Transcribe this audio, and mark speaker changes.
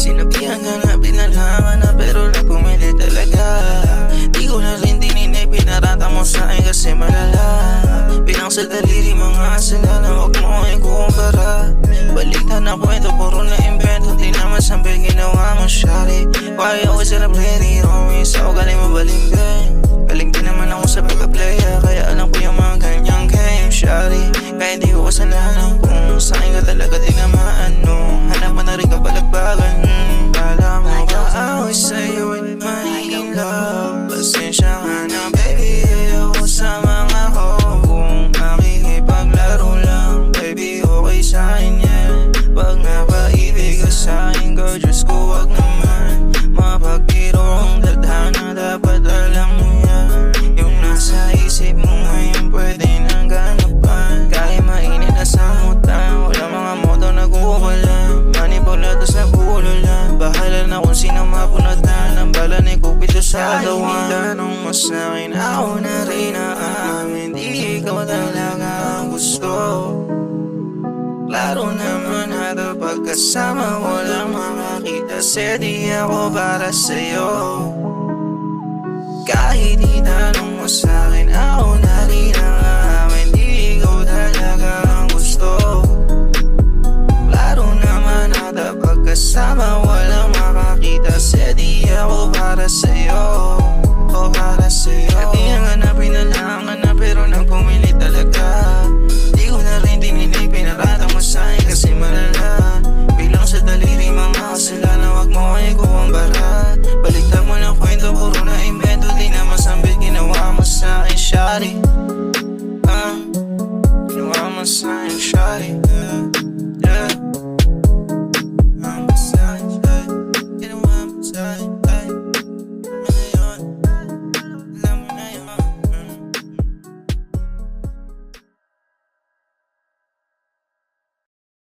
Speaker 1: Sinabihan ka na, pinalaman na, pero nagpumili talaga. Di ko na rin dininay, pinarata mo sa'kin kasi malala. Bilang sa daliri, mga asala na huwag mo ikukumpara. Baliktad na kwento, puro na invento, di naman sampil ginawa mo, shawty. Why always in a play, Romy, sa ugali mo balimbing. Galing din naman ako sa pagka-playa, kaya alam ko yung mga ganyang game, shawty. Kaya di ko kasalanan kung sa'kin ka talaga tinamaan, no. Hanap mo na rin kabalagbagan, kala mo kaaway sa'yo at magiging love. Pasensya ka na baby, ayoko sa mga kung makikipaglaro lang, baby okay sa'kin yan. Pag napaibig ka sa'kin, gorgeous ko, wag naman mapagtiro ang tadhana, dapat alam mo yan. Yung nasa isip mo ngayon pwede nang ganapan. Kahit mainit na sa mutan, wala mga moto nagkukulan. Manipulados na bululan, bahala na kung sino mapunutan. Ang bala ni Cupido sa katawan. Tanong mo sa'kin, ako na rin aamin, di ikaw talaga ang gusto. Klaro naman na pagkasama, walang makakita, di ako para sa'yo. Kahit itanong mo sa'kin, ako na rin ang amin, di ikaw talaga